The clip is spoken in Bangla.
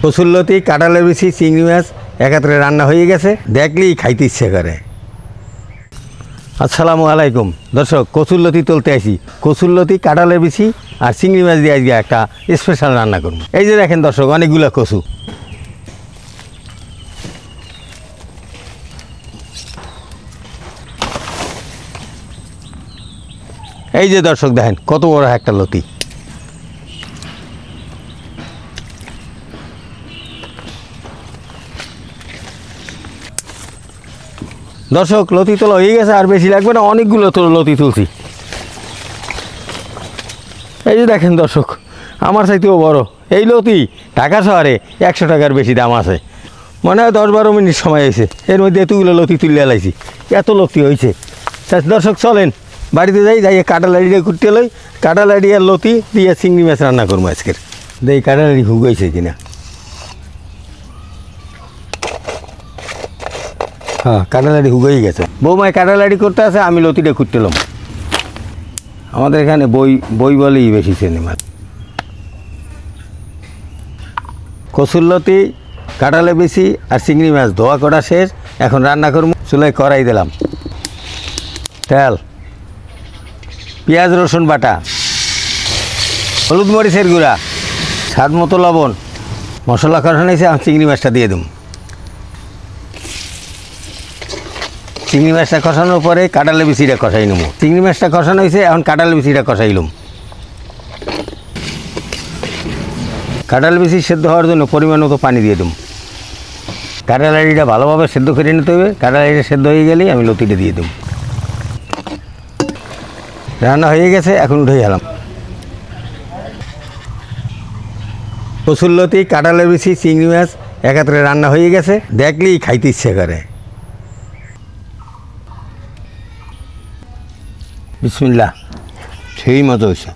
কচুরলতি, কাঁঠালের বিচি, চিংড়ি মাছ একাত্রে রান্না হয়ে গেছে, দেখলেই খাইতে ইচ্ছে করে। আসসালামু আলাইকুম দর্শক, কচুরলতি তুলতে আসি। কচুরলতি, কাঁঠালের বিচি আর চিংড়ি মাছ দিয়ে আজকে একটা স্পেশাল রান্না করব। এই যে দেখেন দর্শক, অনেকগুলো কচু। এই যে দর্শক দেখেন কত বড় একটা লতি। দর্শক লতি তোলা হয়ে গেছে, আর বেশি লাগবে না, অনেকগুলো লতি তুলছি। এই যে দেখেন দর্শক, আমার চাইতেও বড় এই লতি। ঢাকা শহরে 100 টাকার বেশি দাম আছে। মনে হয় 10-12 মিনিট সময় হয়েছে, এর মধ্যে এতগুলো লতি তুলে লাইছি, এত লতি হয়েছে। দর্শক চলেন বাড়িতে যাই কাঁঠালাড়িটা কুটতে লই। কাঁঠালাড়ি আর লতি দিয়ে চিংড়ি মাছ রান্না করবো আজকের। দেই কাঁঠালাড়ি হুগাইছে কিনা। হ্যাঁ, কাঁঠালাড়ি হুগাই গেছে। বৌমায় কাঁঠালাড়ি করতে আছে, আমি লতিটা কুটতেলাম। আমাদের এখানে বই বলেই বেশি চেনে মাছ। কচুরলতি, কাঁঠালের বিচি আর চিংড়ি মাছ ধোয়া করা শেষ, এখন রান্না করবো। চুলায় কড়াই দিলাম, তেল, পেঁয়াজ রসুন বাটা, হলুদ মরিচের গুঁড়া, স্বাদ মতো লবণ, মশলা কষানো হয়েছে। চিংড়ি মাছটা দিয়ে দেব। চিংড়ি মাছটা কষানোর পরে কাঁঠালের বিচিটা কষাই নেব। চিংড়ি মাছটা কষানো হয়েছে, এখন কাঁঠালের বিচিটা কষাইলাম। কাঁঠালের বিচি সেদ্ধ হওয়ার জন্য পরিমাণ মতো পানি দিয়ে দেব। কাঁঠালাড়িটা ভালোভাবে সেদ্ধ করে নিতে হবে। কাঁঠালাড়িটা সেদ্ধ হয়ে গেলেই আমি লতিটা দিয়ে দেব। রান্না হয়ে গেছে, এখন উঠে গেলাম। কচুরলতি, কাঁঠালের বিচি, চিংড়ি মাছ একাত্রে রান্না হয়ে গেছে, দেখলেই খাইতে ইচ্ছে করে। বিসমিল্লাহ, সেই মজা হয়েছে।